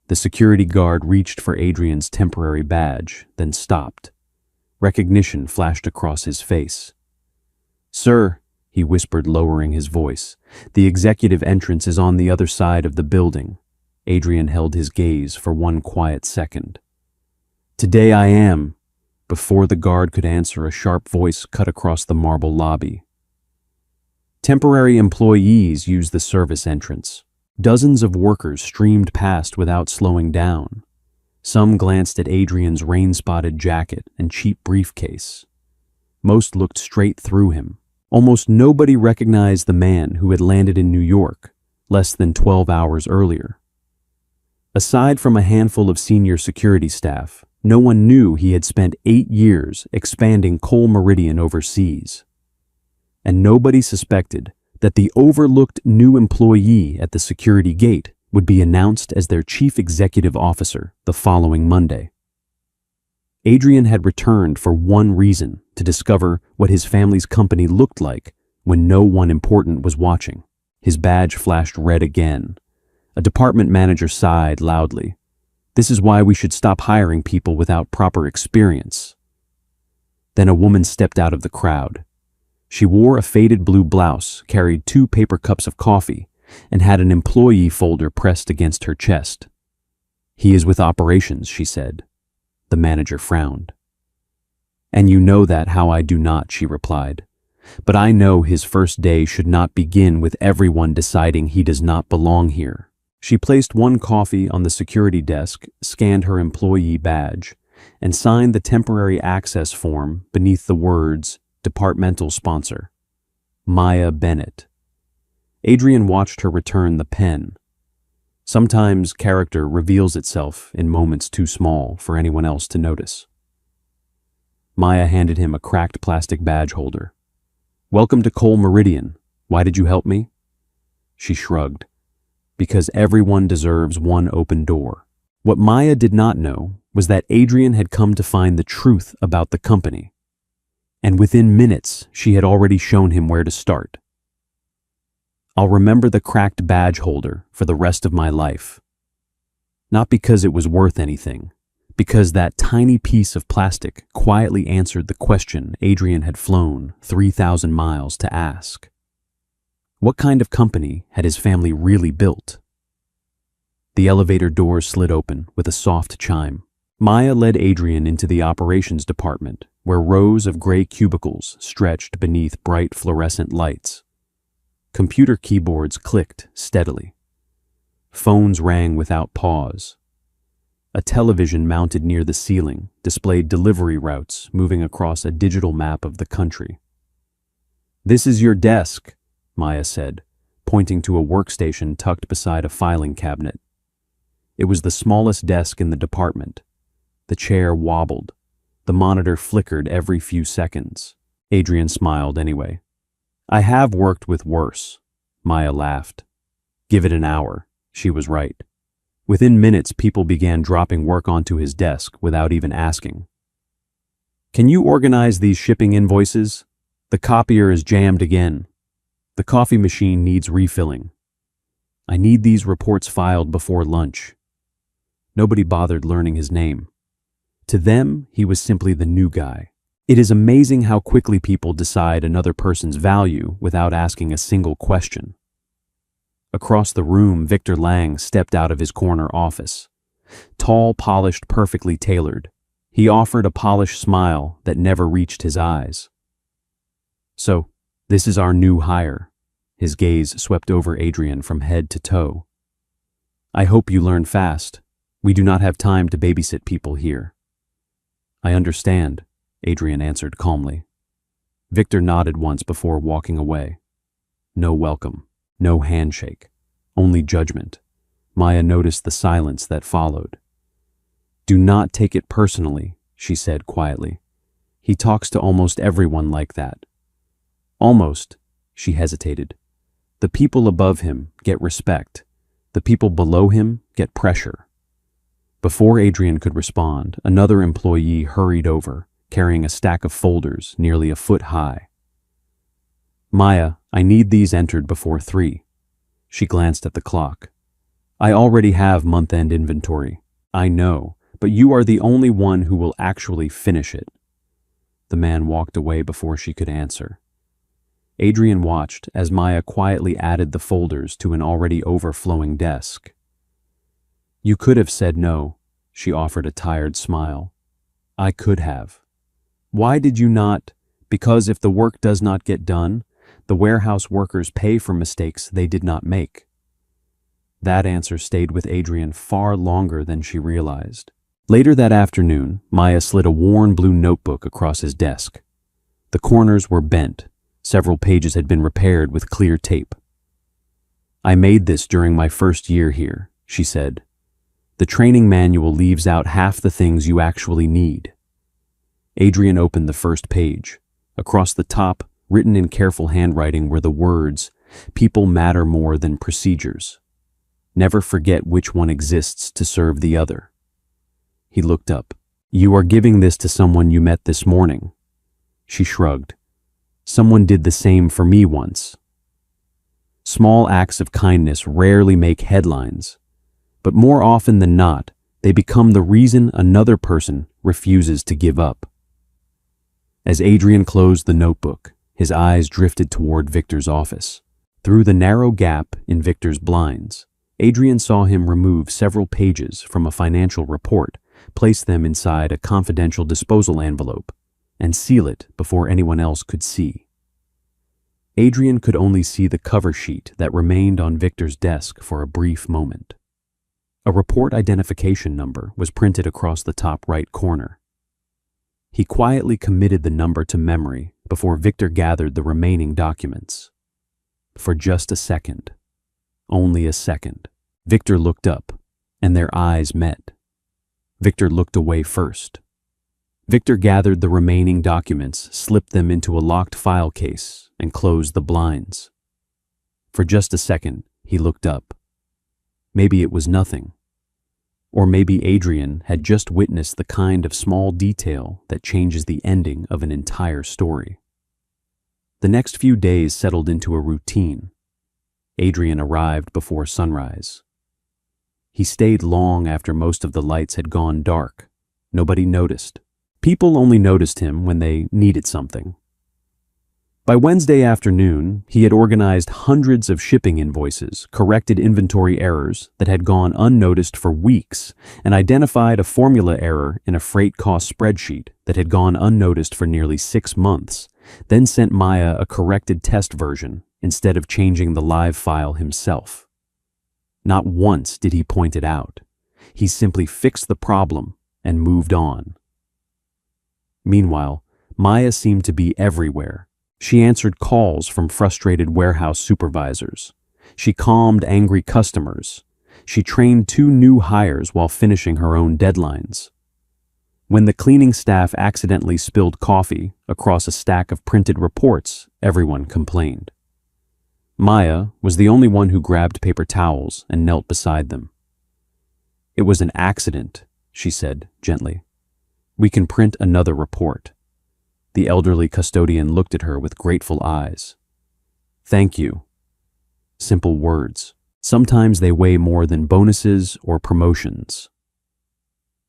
The security guard reached for Adrian's temporary badge, then stopped. Recognition flashed across his face. "Sir," he whispered, lowering his voice, "the executive entrance is on the other side of the building." Adrian held his gaze for one quiet second. "Today I am." Before the guard could answer, a sharp voice cut across the marble lobby. Temporary employees use the service entrance. Dozens of workers streamed past without slowing down. Some glanced at Adrian's rain-spotted jacket and cheap briefcase. Most looked straight through him. Almost nobody recognized the man who had landed in New York less than 12 hours earlier. Aside from a handful of senior security staff, no one knew he had spent 8 years expanding Cole Meridian overseas. And nobody suspected that the overlooked new employee at the security gate would be announced as their chief executive officer the following Monday. Adrian had returned for one reason: to discover what his family's company looked like when no one important was watching. His badge flashed red again. A department manager sighed loudly. "This is why we should stop hiring people without proper experience." Then a woman stepped out of the crowd. She wore a faded blue blouse, carried 2 paper cups of coffee, and had an employee folder pressed against her chest. "He is with operations," she said. The manager frowned. "And you know that, how I do not," she replied. "But I know his first day should not begin with everyone deciding he does not belong here." She placed 1 coffee on the security desk, scanned her employee badge, and signed the temporary access form beneath the words, "Departmental Sponsor, Maya Bennett." Adrian watched her return the pen. Sometimes character reveals itself in moments too small for anyone else to notice. Maya handed him a cracked plastic badge holder. "Welcome to Cole Meridian. Why did you help me?" She shrugged. "Because everyone deserves one open door." What Maya did not know was that Adrian had come to find the truth about the company. And within minutes, she had already shown him where to start. "I'll remember the cracked badge holder for the rest of my life." Not because it was worth anything, because that tiny piece of plastic quietly answered the question Adrian had flown 3,000 miles to ask. What kind of company had his family really built? The elevator doors slid open with a soft chime. Maya led Adrian into the operations department, where rows of gray cubicles stretched beneath bright fluorescent lights. Computer keyboards clicked steadily. Phones rang without pause. A television mounted near the ceiling displayed delivery routes moving across a digital map of the country. "This is your desk," Maya said, pointing to a workstation tucked beside a filing cabinet. It was the smallest desk in the department. The chair wobbled. The monitor flickered every few seconds. Adrian smiled anyway. "I have worked with worse," Maya laughed. "Give it an hour." She was right. Within minutes, people began dropping work onto his desk without even asking. "Can you organize these shipping invoices? The copier is jammed again. The coffee machine needs refilling. I need these reports filed before lunch." Nobody bothered learning his name. To them, he was simply the new guy. It is amazing how quickly people decide another person's value without asking a single question. Across the room, Victor Lang stepped out of his corner office. Tall, polished, perfectly tailored. He offered a polished smile that never reached his eyes. "So, this is our new hire." His gaze swept over Adrian from head to toe. "I hope you learn fast. We do not have time to babysit people here." "I understand," Adrian answered calmly. Victor nodded once before walking away. No welcome, no handshake, only judgment. Maya noticed the silence that followed. "Do not take it personally," she said quietly. "He talks to almost everyone like that." "Almost," she hesitated. "The people above him get respect. The people below him get pressure." Before Adrian could respond, another employee hurried over, carrying a stack of folders nearly a foot high. "Maya, I need these entered before 3. She glanced at the clock. I already have month-end inventory. I know, but you are the only one who will actually finish it. The man walked away before she could answer. Adrian watched as Maya quietly added the folders to an already overflowing desk. You could have said no, she offered a tired smile. I could have. Why did you not? Because if the work does not get done, the warehouse workers pay for mistakes they did not make. That answer stayed with Adrian far longer than she realized. Later that afternoon, Maya slid a worn blue notebook across his desk. The corners were bent. Several pages had been repaired with clear tape. I made this during my first year here, she said. The training manual leaves out half the things you actually need. Adrian opened the first page. Across the top, written in careful handwriting, were the words, "People matter more than procedures. Never forget which one exists to serve the other." He looked up. You are giving this to someone you met this morning. She shrugged. Someone did the same for me once. Small acts of kindness rarely make headlines, but more often than not, they become the reason another person refuses to give up. As Adrian closed the notebook, his eyes drifted toward Victor's office. Through the narrow gap in Victor's blinds, Adrian saw him remove several pages from a financial report, place them inside a confidential disposal envelope, and seal it before anyone else could see. Adrian could only see the cover sheet that remained on Victor's desk for a brief moment. A report identification number was printed across the top right corner. He quietly committed the number to memory before Victor gathered the remaining documents. For just a second, only a second, Victor looked up, and their eyes met. Victor looked away first. Victor gathered the remaining documents, slipped them into a locked file case, and closed the blinds. For just a second, he looked up. Maybe it was nothing. Or maybe Adrian had just witnessed the kind of small detail that changes the ending of an entire story. The next few days settled into a routine. Adrian arrived before sunrise. He stayed long after most of the lights had gone dark. Nobody noticed. People only noticed him when they needed something. By Wednesday afternoon, he had organized hundreds of shipping invoices, corrected inventory errors that had gone unnoticed for weeks, and identified a formula error in a freight cost spreadsheet that had gone unnoticed for nearly 6 months, then sent Maya a corrected test version instead of changing the live file himself. Not once did he point it out. He simply fixed the problem and moved on. Meanwhile, Maya seemed to be everywhere. She answered calls from frustrated warehouse supervisors. She calmed angry customers. She trained 2 new hires while finishing her own deadlines. When the cleaning staff accidentally spilled coffee across a stack of printed reports, everyone complained. Maya was the only one who grabbed paper towels and knelt beside them. It was an accident, she said gently. We can print another report. The elderly custodian looked at her with grateful eyes. Thank you. Simple words. Sometimes they weigh more than bonuses or promotions.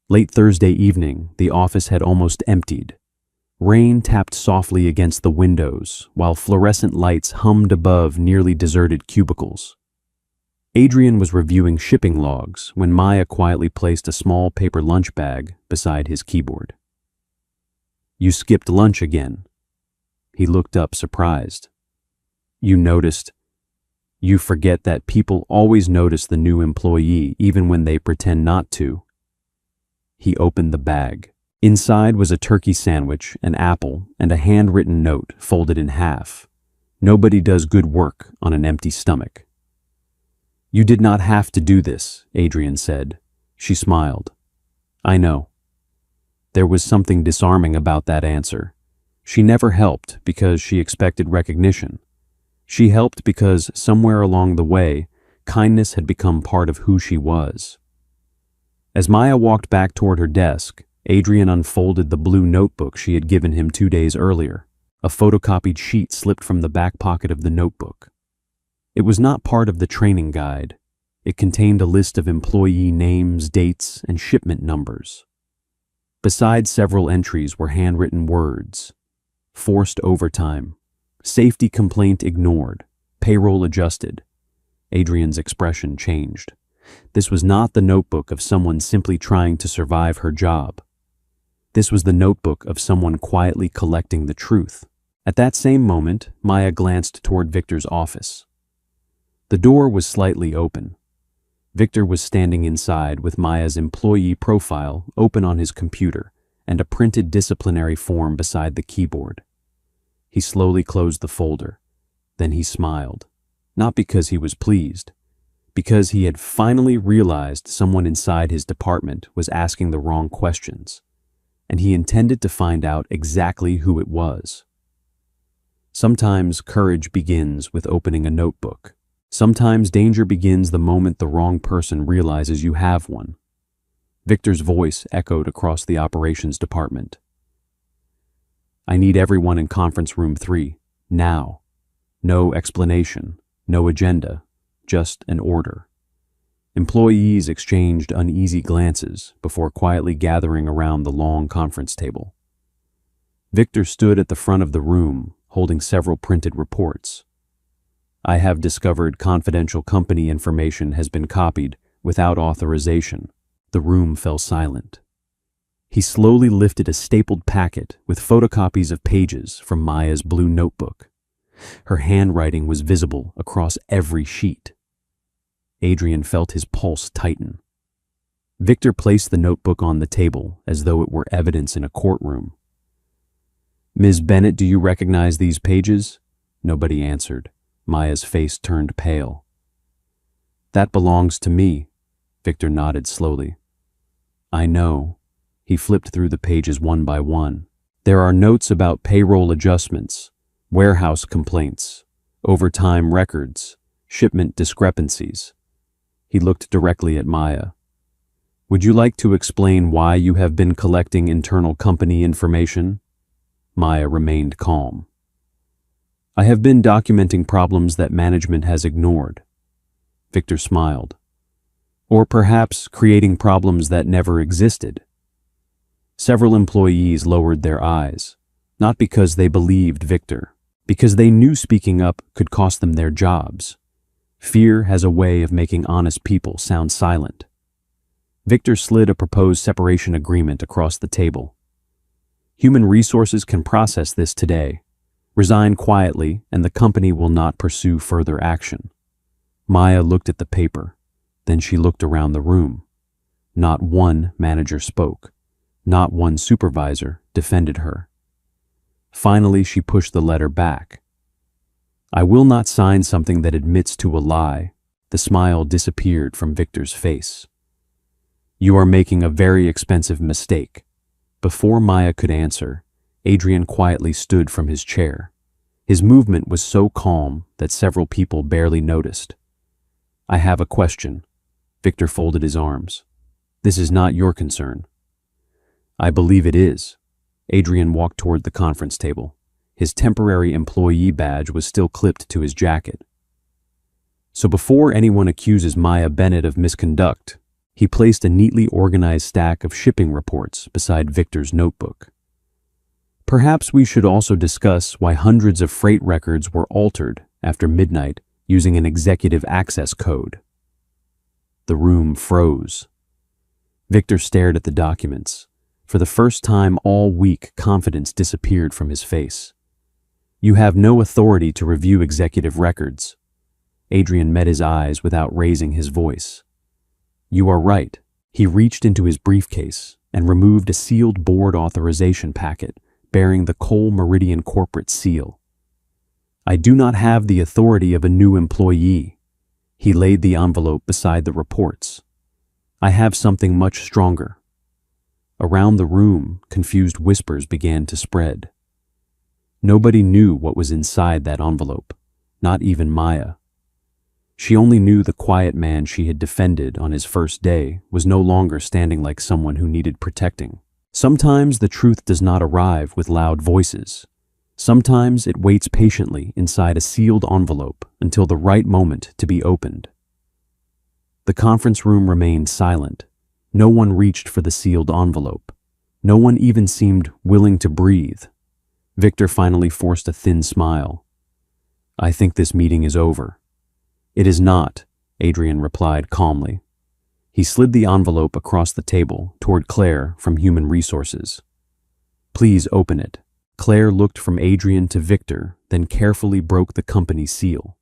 Late Thursday evening, the office had almost emptied. Rain tapped softly against the windows, while fluorescent lights hummed above nearly deserted cubicles. Adrian was reviewing shipping logs when Maya quietly placed a small paper lunch bag beside his keyboard. You skipped lunch again. He looked up surprised. You noticed. You forget that people always notice the new employee even when they pretend not to. He opened the bag. Inside was a turkey sandwich, an apple, and a handwritten note folded in half. Nobody does good work on an empty stomach. You did not have to do this, Adrian said. She smiled. I know. There was something disarming about that answer. She never helped because she expected recognition. She helped because somewhere along the way, kindness had become part of who she was. As Maya walked back toward her desk, Adrian unfolded the blue notebook she had given him 2 days earlier. A photocopied sheet slipped from the back pocket of the notebook. It was not part of the training guide. It contained a list of employee names, dates, and shipment numbers. Beside several entries were handwritten words: forced overtime, safety complaint ignored, payroll adjusted. Adrian's expression changed. This was not the notebook of someone simply trying to survive her job. This was the notebook of someone quietly collecting the truth. At that same moment, Maya glanced toward Victor's office. The door was slightly open. Victor was standing inside with Maya's employee profile open on his computer and a printed disciplinary form beside the keyboard. He slowly closed the folder. Then he smiled, not because he was pleased, because he had finally realized someone inside his department was asking the wrong questions, and he intended to find out exactly who it was. Sometimes courage begins with opening a notebook. Sometimes danger begins the moment the wrong person realizes you have one. Victor's voice echoed across the operations department. I need everyone in conference room 3, now. No explanation, no agenda, just an order. Employees exchanged uneasy glances before quietly gathering around the long conference table. Victor stood at the front of the room, holding several printed reports. I have discovered confidential company information has been copied without authorization. The room fell silent. He slowly lifted a stapled packet with photocopies of pages from Maya's blue notebook. Her handwriting was visible across every sheet. Adrian felt his pulse tighten. Victor placed the notebook on the table as though it were evidence in a courtroom. Ms. Bennett, do you recognize these pages? Nobody answered. Maya's face turned pale. That belongs to me, Victor nodded slowly. I know. He flipped through the pages one by one. There are notes about payroll adjustments, warehouse complaints, overtime records, shipment discrepancies. He looked directly at Maya. Would you like to explain why you have been collecting internal company information? Maya remained calm. I have been documenting problems that management has ignored. Victor smiled. Or perhaps creating problems that never existed. Several employees lowered their eyes, not because they believed Victor, because they knew speaking up could cost them their jobs. Fear has a way of making honest people sound silent. Victor slid a proposed separation agreement across the table. Human resources can process this today. Resign quietly, and the company will not pursue further action. Maya looked at the paper. Then she looked around the room. Not one manager spoke. Not one supervisor defended her. Finally, she pushed the letter back. I will not sign something that admits to a lie. The smile disappeared from Victor's face. You are making a very expensive mistake. Before Maya could answer, Adrian quietly stood from his chair. His movement was so calm that several people barely noticed. I have a question. Victor folded his arms. This is not your concern. I believe it is. Adrian walked toward the conference table. His temporary employee badge was still clipped to his jacket. So before anyone accuses Maya Bennett of misconduct, he placed a neatly organized stack of shipping reports beside Victor's notebook. Perhaps we should also discuss why hundreds of freight records were altered after midnight using an executive access code. The room froze. Victor stared at the documents. For the first time all week, confidence disappeared from his face. You have no authority to review executive records. Adrian met his eyes without raising his voice. You are right. He reached into his briefcase and removed a sealed board authorization packet bearing the Cole Meridian corporate seal. I do not have the authority of a new employee. He laid the envelope beside the reports. I have something much stronger. Around the room, confused whispers began to spread. Nobody knew what was inside that envelope, not even Maya. She only knew the quiet man she had defended on his first day was no longer standing like someone who needed protecting. Sometimes the truth does not arrive with loud voices. Sometimes it waits patiently inside a sealed envelope until the right moment to be opened. The conference room remained silent. No one reached for the sealed envelope. No one even seemed willing to breathe. Victor finally forced a thin smile. "I think this meeting is over." "It is not," Adrian replied calmly. He slid the envelope across the table toward Claire from Human Resources. "Please open it." Claire looked from Adrian to Victor, then carefully broke the company seal.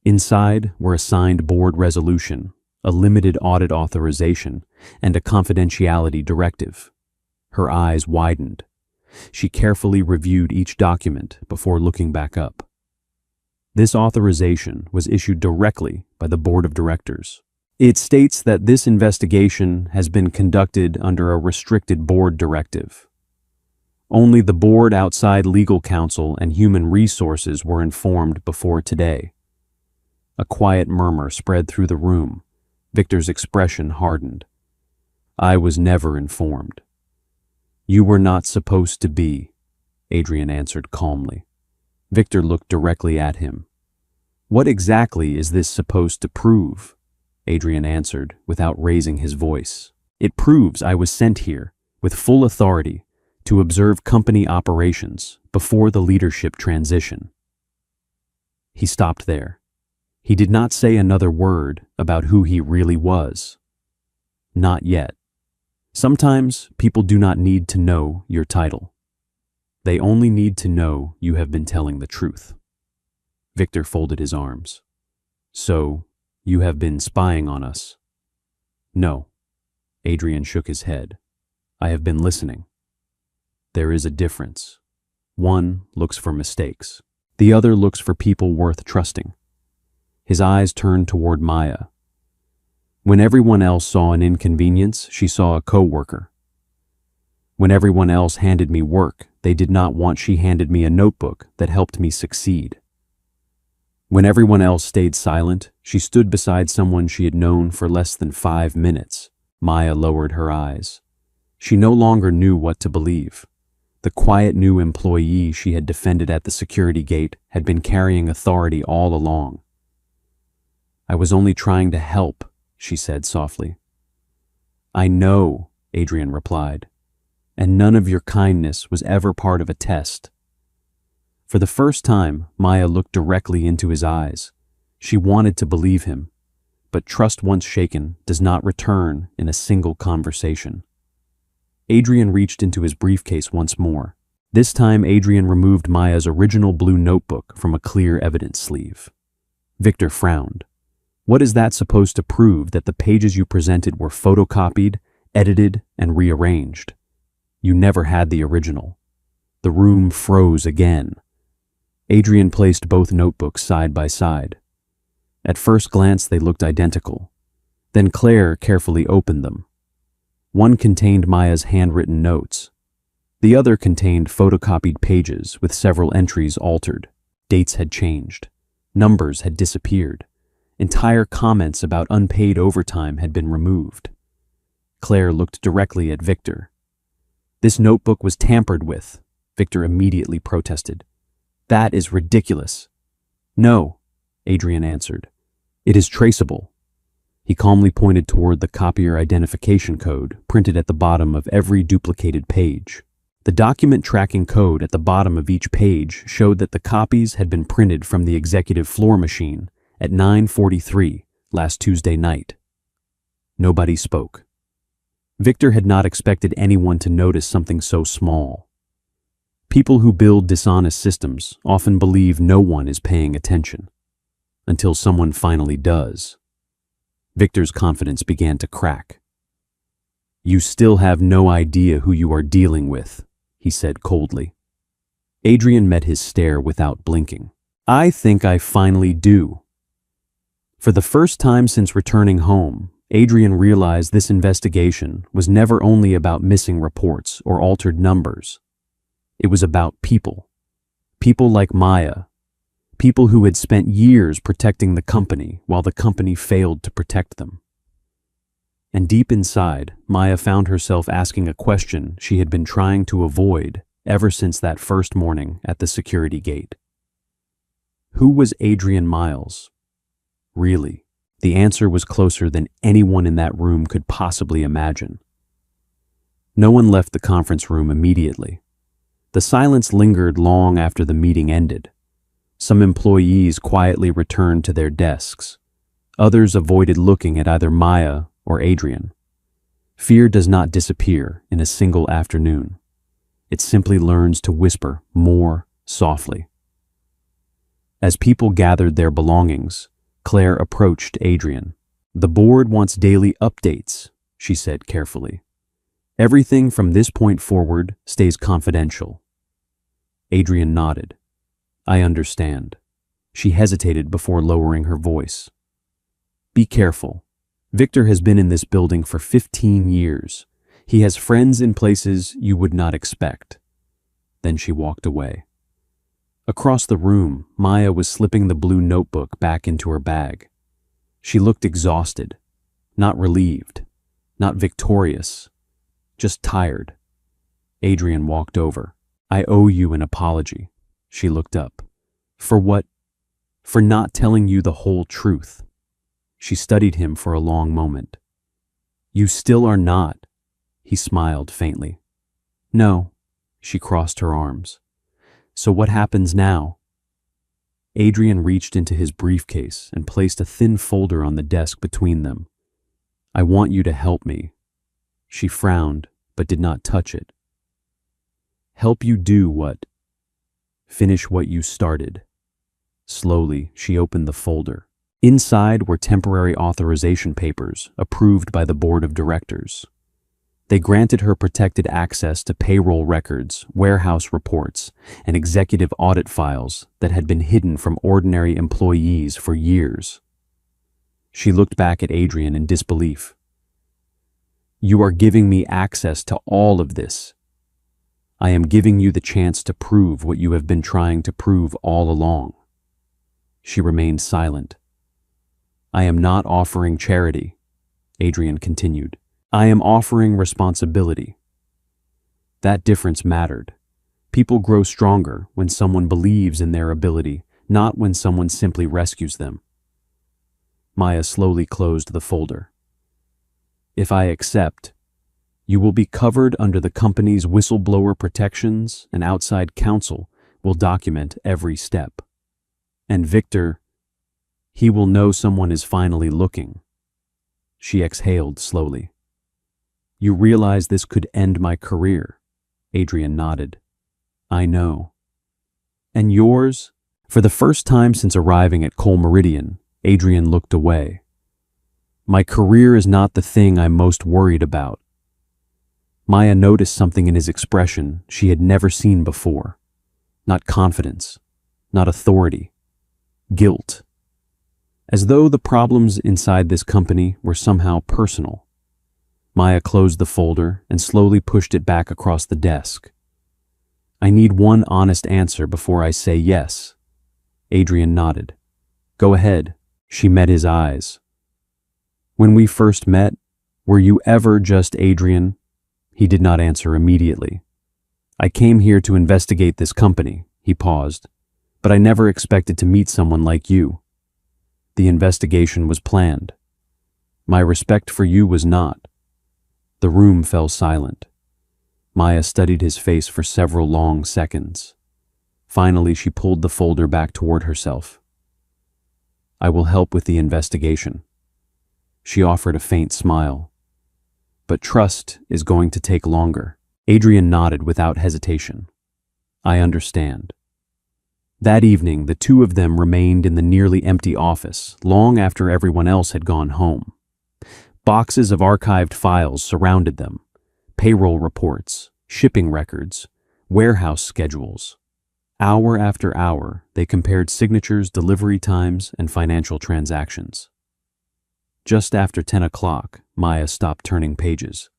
Inside were a signed board resolution, a limited audit authorization, and a confidentiality directive. Her eyes widened. She carefully reviewed each document before looking back up. This authorization was issued directly by the board of directors. It states that this investigation has been conducted under a restricted board directive. Only the board, outside legal counsel, and Human Resources were informed before today. A quiet murmur spread through the room. Victor's expression hardened. "I was never informed." "You were not supposed to be," Adrian answered calmly. Victor looked directly at him. "What exactly is this supposed to prove?" Adrian answered without raising his voice. "It proves I was sent here with full authority to observe company operations before the leadership transition." He stopped there. He did not say another word about who he really was. Not yet. Sometimes people do not need to know your title. They only need to know you have been telling the truth. Victor folded his arms. "So, you have been spying on us?" "No." Adrian shook his head. "I have been listening." There is a difference. One looks for mistakes. The other looks for people worth trusting. His eyes turned toward Maya. When everyone else saw an inconvenience, she saw a co-worker. When everyone else handed me work, they did not want she handed me a notebook that helped me succeed. When everyone else stayed silent, she stood beside someone she had known for less than 5 minutes. Maya lowered her eyes. She no longer knew what to believe. The quiet new employee she had defended at the security gate had been carrying authority all along. "I was only trying to help," she said softly. "I know," Adrian replied, "and none of your kindness was ever part of a test." For the first time, Maya looked directly into his eyes. She wanted to believe him, but trust once shaken does not return in a single conversation. Adrian reached into his briefcase once more. This time, Adrian removed Maya's original blue notebook from a clear evidence sleeve. Victor frowned. "What is that supposed to prove, that the pages you presented were photocopied, edited, and rearranged? You never had the original." The room froze again. Adrian placed both notebooks side by side. At first glance, they looked identical. Then Claire carefully opened them. One contained Maya's handwritten notes. The other contained photocopied pages with several entries altered. Dates had changed. Numbers had disappeared. Entire comments about unpaid overtime had been removed. Claire looked directly at Victor. "This notebook was tampered with," Victor immediately protested. "That is ridiculous." "No," Adrian answered. "It is traceable." He calmly pointed toward the copier identification code printed at the bottom of every duplicated page. The document tracking code at the bottom of each page showed that the copies had been printed from the executive floor machine at 9:43 last Tuesday night. Nobody spoke. Victor had not expected anyone to notice something so small. People who build dishonest systems often believe no one is paying attention, until someone finally does. Victor's confidence began to crack. "You still have no idea who you are dealing with," he said coldly. Adrian met his stare without blinking. "I think I finally do." For the first time since returning home, Adrian realized this investigation was never only about missing reports or altered numbers. It was about people. People like Maya. People who had spent years protecting the company while the company failed to protect them. And deep inside, Maya found herself asking a question she had been trying to avoid ever since that first morning at the security gate. Who was Adrian Miles? Really? The answer was closer than anyone in that room could possibly imagine. No one left the conference room immediately. The silence lingered long after the meeting ended. Some employees quietly returned to their desks. Others avoided looking at either Maya or Adrian. Fear does not disappear in a single afternoon. It simply learns to whisper more softly. As people gathered their belongings, Claire approached Adrian. "The board wants daily updates," she said carefully. "Everything from this point forward stays confidential." Adrian nodded. "I understand." She hesitated before lowering her voice. "Be careful. Victor has been in this building for 15 years. He has friends in places you would not expect." Then she walked away. Across the room, Maya was slipping the blue notebook back into her bag. She looked exhausted, not relieved, not victorious, just tired. Adrian walked over. "I owe you an apology." She looked up. "For what?" "For not telling you the whole truth." She studied him for a long moment. "You still are not." He smiled faintly. "No." She crossed her arms. "So what happens now?" Adrian reached into his briefcase and placed a thin folder on the desk between them. "I want you to help me." She frowned, but did not touch it. "Help you do what?" "Finish what you started." Slowly, she opened the folder. Inside were temporary authorization papers approved by the board of directors. They granted her protected access to payroll records, warehouse reports, and executive audit files that had been hidden from ordinary employees for years. She looked back at Adrian in disbelief. "You are giving me access to all of this. I am giving you the chance to prove what you have been trying to prove all along." She remained silent. "I am not offering charity," Adrian continued. "I am offering responsibility." That difference mattered. People grow stronger when someone believes in their ability, not when someone simply rescues them. Maya slowly closed the folder. "If I accept, you will be covered under the company's whistleblower protections, and outside counsel will document every step. And Victor, he will know someone is finally looking." She exhaled slowly. "You realize this could end my career?" Adrian nodded. "I know." "And yours?" For the first time since arriving at Cole Meridian, Adrian looked away. "My career is not the thing I'm most worried about." Maya noticed something in his expression she had never seen before. Not confidence, not authority, guilt. As though the problems inside this company were somehow personal. Maya closed the folder and slowly pushed it back across the desk. "I need one honest answer before I say yes." Adrian nodded. "Go ahead." She met his eyes. "When we first met, were you ever just Adrian?" He did not answer immediately. "I came here to investigate this company," he paused, "but I never expected to meet someone like you. The investigation was planned. My respect for you was not." The room fell silent. Maya studied his face for several long seconds. Finally, she pulled the folder back toward herself. "I will help with the investigation." She offered a faint smile. "But trust is going to take longer." Adrian nodded without hesitation. "I understand." That evening, the two of them remained in the nearly empty office, long after everyone else had gone home. Boxes of archived files surrounded them. Payroll reports, shipping records, warehouse schedules. Hour after hour, they compared signatures, delivery times, and financial transactions. Just after 10 o'clock, Maya stopped turning pages.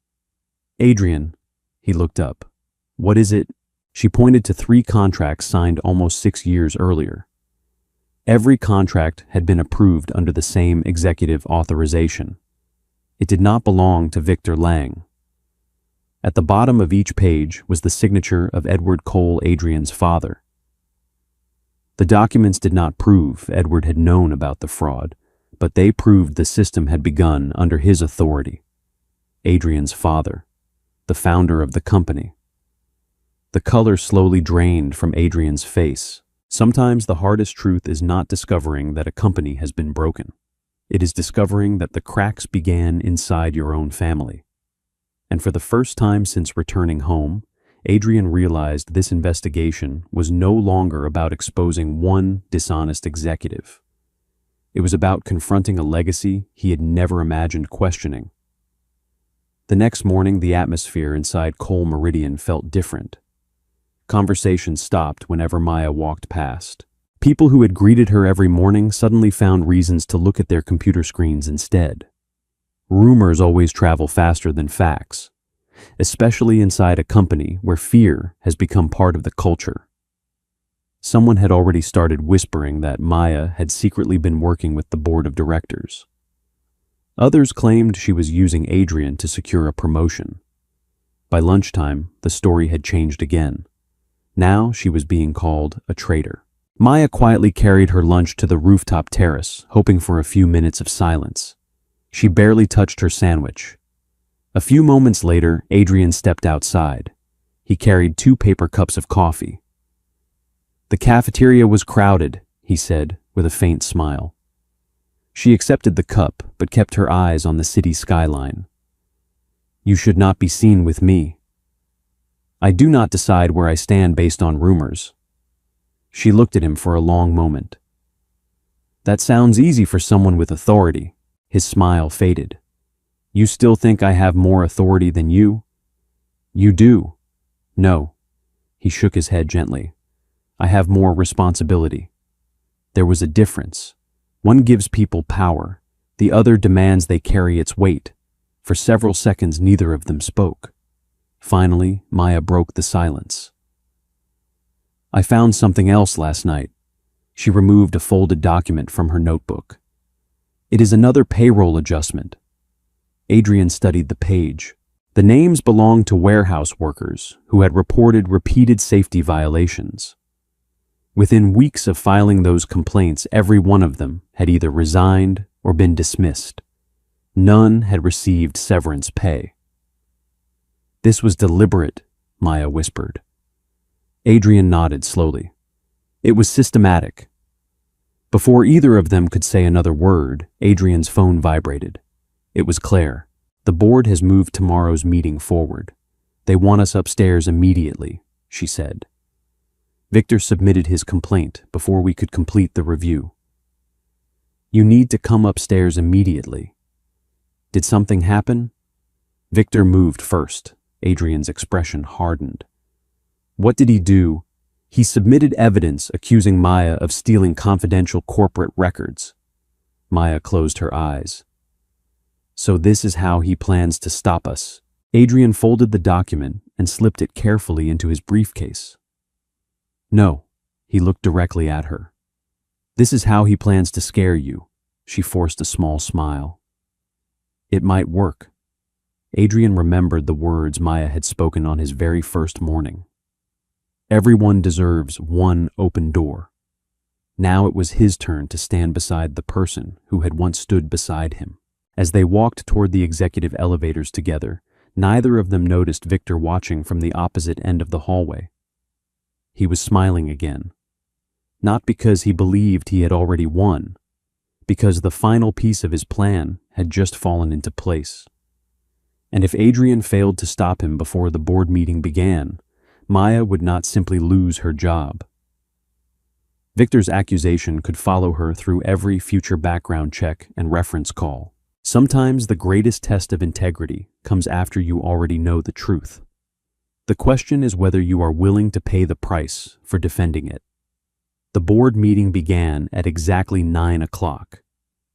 "Adrian," he looked up. "What is it?" She pointed to 3 contracts signed almost 6 years earlier. Every contract had been approved under the same executive authorization. It did not belong to Victor Lang. At the bottom of each page was the signature of Edward Cole, Adrian's father. The documents did not prove Edward had known about the fraud, but they proved the system had begun under his authority. Adrian's father, the founder of the company. The color slowly drained from Adrian's face. Sometimes the hardest truth is not discovering that a company has been broken. It is discovering that the cracks began inside your own family. And for the first time since returning home, Adrian realized this investigation was no longer about exposing one dishonest executive. It was about confronting a legacy he had never imagined questioning. The next morning, the atmosphere inside Cole Meridian felt different. Conversation stopped whenever Maya walked past. People who had greeted her every morning suddenly found reasons to look at their computer screens instead. Rumors always travel faster than facts, especially inside a company where fear has become part of the culture. Someone had already started whispering that Maya had secretly been working with the board of directors. Others claimed she was using Adrian to secure a promotion. By lunchtime, the story had changed again. Now she was being called a traitor. Maya quietly carried her lunch to the rooftop terrace, hoping for a few minutes of silence. She barely touched her sandwich. A few moments later, Adrian stepped outside. He carried 2 paper cups of coffee. "The cafeteria was crowded," he said, with a faint smile. She accepted the cup, but kept her eyes on the city skyline. "You should not be seen with me. I do not decide where I stand based on rumors." She looked at him for a long moment. "That sounds easy for someone with authority." His smile faded. "You still think I have more authority than you?" "You do." "No." He shook his head gently. "I have more responsibility." There was a difference. One gives people power. The other demands they carry its weight. For several seconds, neither of them spoke. Finally, Maya broke the silence. "I found something else last night." She removed a folded document from her notebook. "It is another payroll adjustment." Adrian studied the page. The names belonged to warehouse workers who had reported repeated safety violations. Within weeks of filing those complaints, every one of them had either resigned or been dismissed. None had received severance pay. "This was deliberate," Maya whispered. Adrian nodded slowly. "It was systematic." Before either of them could say another word, Adrian's phone vibrated. It was Claire. "The board has moved tomorrow's meeting forward. They want us upstairs immediately," she said. "Victor submitted his complaint before we could complete the review." "You need to come upstairs immediately." "Did something happen?" Victor moved first. Adrian's expression hardened. "What did he do?" "He submitted evidence accusing Maya of stealing confidential corporate records." Maya closed her eyes. "So this is how he plans to stop us." Adrian folded the document and slipped it carefully into his briefcase. "No," he looked directly at her. "This is how he plans to scare you." She forced a small smile. "It might work." Adrian remembered the words Maya had spoken on his very first morning. Everyone deserves one open door. Now it was his turn to stand beside the person who had once stood beside him. As they walked toward the executive elevators together, neither of them noticed Victor watching from the opposite end of the hallway. He was smiling again. Not because he believed he had already won, because the final piece of his plan had just fallen into place. And if Adrian failed to stop him before the board meeting began, Maya would not simply lose her job. Victor's accusation could follow her through every future background check and reference call. Sometimes the greatest test of integrity comes after you already know the truth. The question is whether you are willing to pay the price for defending it. The board meeting began at exactly 9 o'clock.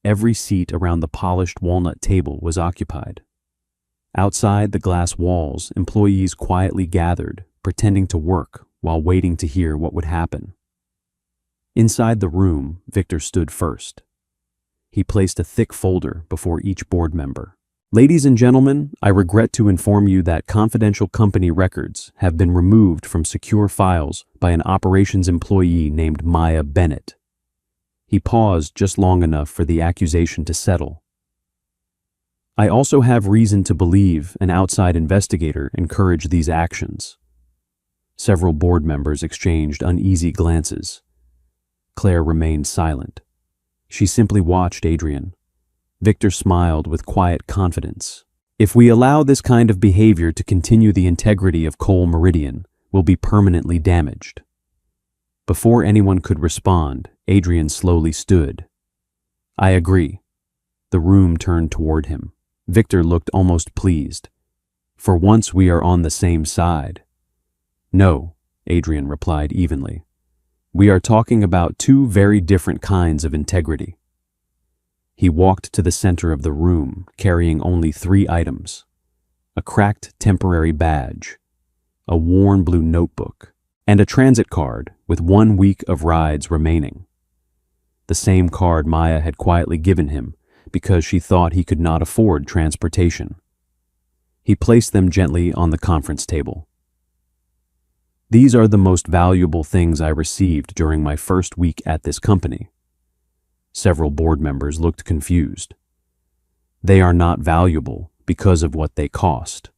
Every seat around the polished walnut table was occupied. Outside the glass walls, employees quietly gathered, pretending to work while waiting to hear what would happen. Inside the room, Victor stood first. He placed a thick folder before each board member. "Ladies and gentlemen, I regret to inform you that confidential company records have been removed from secure files by an operations employee named Maya Bennett." He paused just long enough for the accusation to settle. I also have reason to believe an outside investigator encouraged these actions. Several board members exchanged uneasy glances. Claire remained silent. She simply watched Adrian. Victor smiled with quiet confidence. If we allow this kind of behavior to continue, the integrity of Cole Meridian will be permanently damaged. Before anyone could respond, Adrian slowly stood. I agree. The room turned toward him. Victor looked almost pleased. For once we are on the same side. No, Adrian replied evenly. We are talking about two very different kinds of integrity. He walked to the center of the room, carrying only 3 items: a cracked temporary badge, a worn blue notebook, and a transit card with 1 week of rides remaining. The same card Maya had quietly given him because she thought he could not afford transportation. He placed them gently on the conference table. These are the most valuable things I received during my first week at this company. Several board members looked confused. They are not valuable because of what they cost.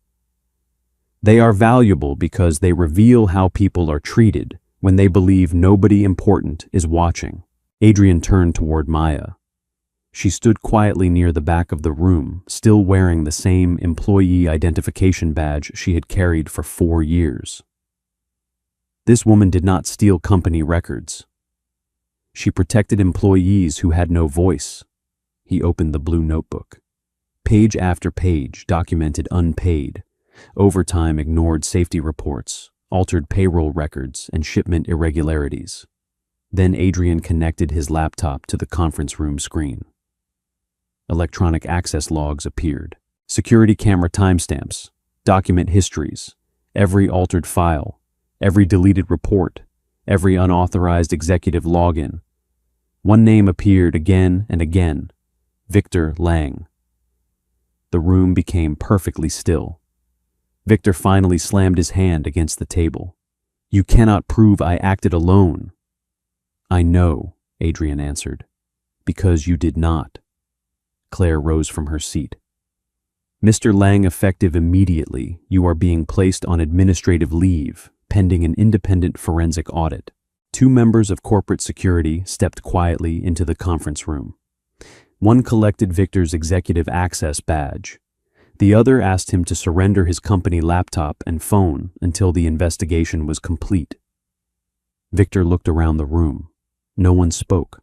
They are valuable because they reveal how people are treated when they believe nobody important is watching. Adrian turned toward Maya. She stood quietly near the back of the room, still wearing the same employee identification badge she had carried for 4 years. This woman did not steal company records. She protected employees who had no voice. He opened the blue notebook. Page after page documented unpaid, overtime ignored safety reports, altered payroll records, and shipment irregularities. Then Adrian connected his laptop to the conference room screen. Electronic access logs appeared. Security camera timestamps, document histories, every altered file, every deleted report, every unauthorized executive login. One name appeared again and again: Victor Lang. The room became perfectly still. Victor finally slammed his hand against the table. You cannot prove I acted alone. I know, Adrian answered, because you did not. Claire rose from her seat. Mr. Lang, effective immediately, you are being placed on administrative leave, pending an independent forensic audit. 2 members of corporate security stepped quietly into the conference room. One collected Victor's executive access badge. The other asked him to surrender his company laptop and phone until the investigation was complete. Victor looked around the room. No one spoke.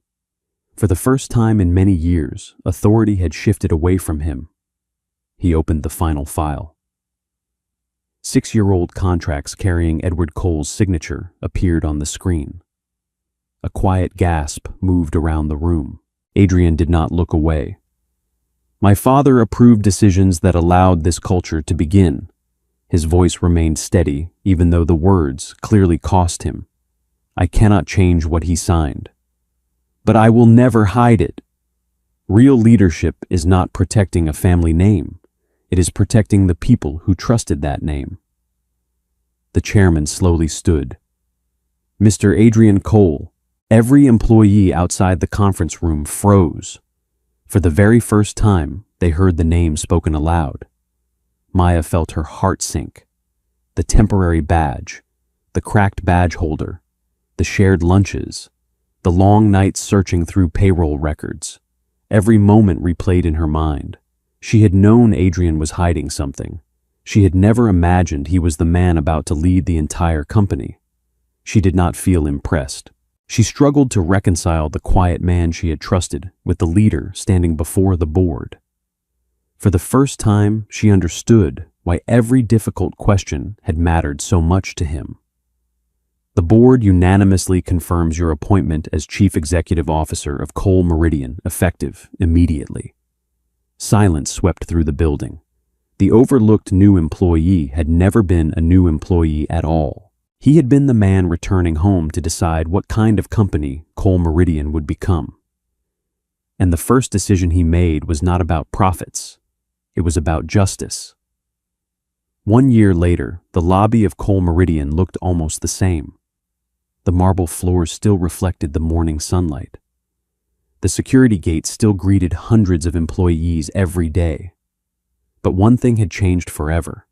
For the first time in many years, authority had shifted away from him. He opened the final file. 6-year-old contracts carrying Edward Cole's signature appeared on the screen. A quiet gasp moved around the room. Adrian did not look away. My father approved decisions that allowed this culture to begin. His voice remained steady, even though the words clearly cost him. I cannot change what he signed. But I will never hide it. Real leadership is not protecting a family name. It is protecting the people who trusted that name. The chairman slowly stood. Mr. Adrian Cole. Every employee outside the conference room froze. For the very first time, they heard the name spoken aloud. Maya felt her heart sink. The temporary badge, the cracked badge holder, the shared lunches, the long nights searching through payroll records. Every moment replayed in her mind. She had known Adrian was hiding something. She had never imagined he was the man about to lead the entire company. She did not feel impressed. She struggled to reconcile the quiet man she had trusted with the leader standing before the board. For the first time, she understood why every difficult question had mattered so much to him. The board unanimously confirms your appointment as Chief Executive Officer of Cole Meridian, effective immediately. Silence swept through the building. The overlooked new employee had never been a new employee at all. He had been the man returning home to decide what kind of company Cole Meridian would become. And the first decision he made was not about profits. It was about justice. 1 year later, the lobby of Cole Meridian looked almost the same. The marble floors still reflected the morning sunlight. The security gate still greeted hundreds of employees every day. But one thing had changed forever.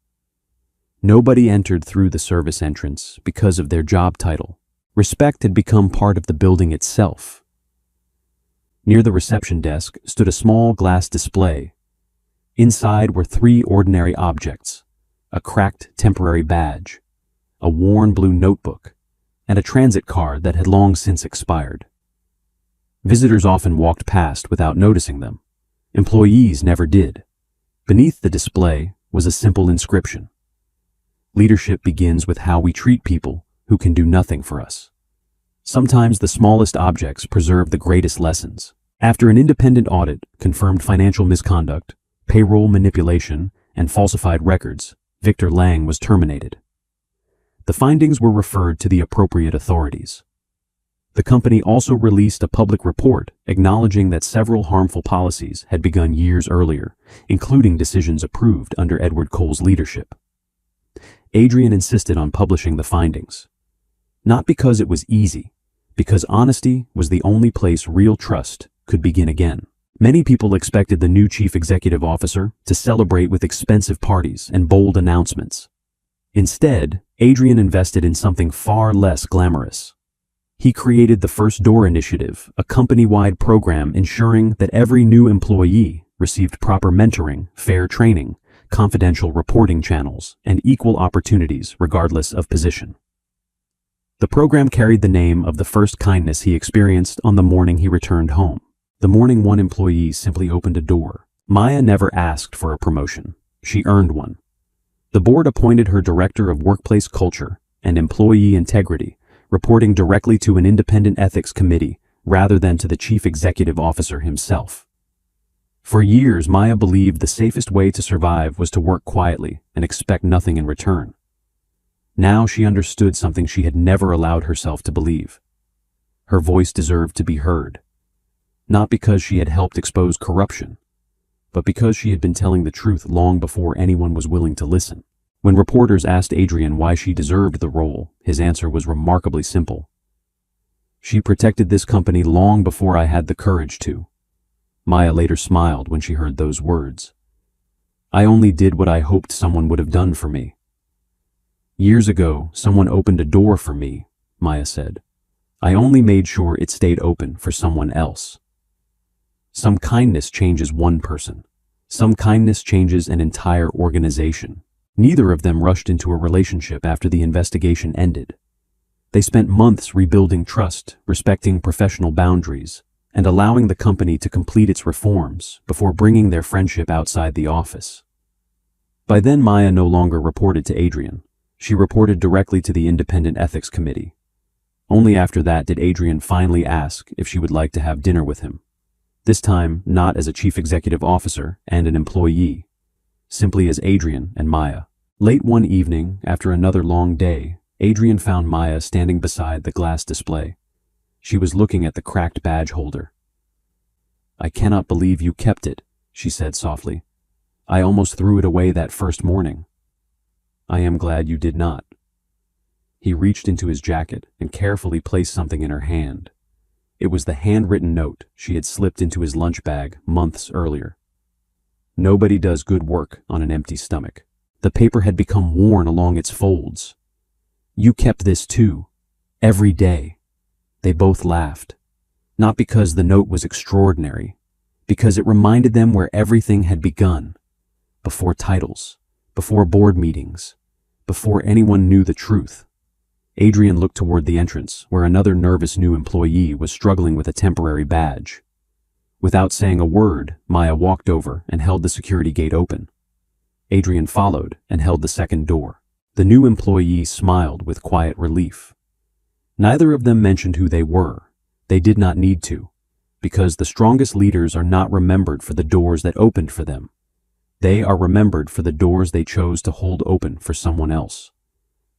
Nobody entered through the service entrance because of their job title. Respect had become part of the building itself. Near the reception desk stood a small glass display. Inside were 3 ordinary objects: a cracked temporary badge, a worn blue notebook, and a transit card that had long since expired. Visitors often walked past without noticing them. Employees never did. Beneath the display was a simple inscription: "Leadership begins with how we treat people who can do nothing for us." Sometimes the smallest objects preserve the greatest lessons. After an independent audit confirmed financial misconduct, payroll manipulation, and falsified records, Victor Lang was terminated. The findings were referred to the appropriate authorities. The company also released a public report acknowledging that several harmful policies had begun years earlier, including decisions approved under Edward Cole's leadership. Adrian insisted on publishing the findings. Not because it was easy, because honesty was the only place real trust could begin again. Many people expected the new chief executive officer to celebrate with expensive parties and bold announcements. Instead, Adrian invested in something far less glamorous. He created the First Door Initiative, a company-wide program ensuring that every new employee received proper mentoring, fair training, confidential reporting channels, and equal opportunities regardless of position. The program carried the name of the first kindness he experienced on the morning he returned home. The morning one employee simply opened a door. Maya never asked for a promotion. She earned one. The board appointed her director of workplace culture and employee integrity, reporting directly to an independent ethics committee rather than to the chief executive officer himself. For years, Maya believed the safest way to survive was to work quietly and expect nothing in return. Now she understood something she had never allowed herself to believe. Her voice deserved to be heard. Not because she had helped expose corruption, but because she had been telling the truth long before anyone was willing to listen. When reporters asked Adrian why she deserved the role, his answer was remarkably simple. "She protected this company long before I had the courage to." Maya later smiled when she heard those words. "I only did what I hoped someone would have done for me." "Years ago, someone opened a door for me," Maya said. "I only made sure it stayed open for someone else." Some kindness changes one person. Some kindness changes an entire organization. Neither of them rushed into a relationship after the investigation ended. They spent months rebuilding trust, respecting professional boundaries, and allowing the company to complete its reforms before bringing their friendship outside the office. By then, Maya no longer reported to Adrian. She reported directly to the independent ethics committee. Only after that did Adrian finally ask if she would like to have dinner with him. This time, not as a chief executive officer and an employee, simply as Adrian and Maya. Late one evening, after another long day, Adrian found Maya standing beside the glass display. She was looking at the cracked badge holder. "I cannot believe you kept it," she said softly. "I almost threw it away that first morning." "I am glad you did not." He reached into his jacket and carefully placed something in her hand. It was the handwritten note she had slipped into his lunch bag months earlier. "Nobody does good work on an empty stomach." The paper had become worn along its folds. "You kept this too, every day." They both laughed, not because the note was extraordinary, because it reminded them where everything had begun, before titles, before board meetings, before anyone knew the truth. Adrian looked toward the entrance, where another nervous new employee was struggling with a temporary badge. Without saying a word, Maya walked over and held the security gate open. Adrian followed and held the second door. The new employee smiled with quiet relief. Neither of them mentioned who they were. They did not need to, because the strongest leaders are not remembered for the doors that opened for them. They are remembered for the doors they chose to hold open for someone else.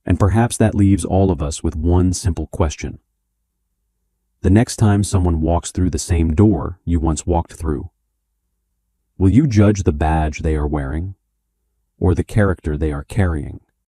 And perhaps that leaves all of us with one simple question. The next time someone walks through the same door you once walked through, will you judge the badge they are wearing or the character they are carrying?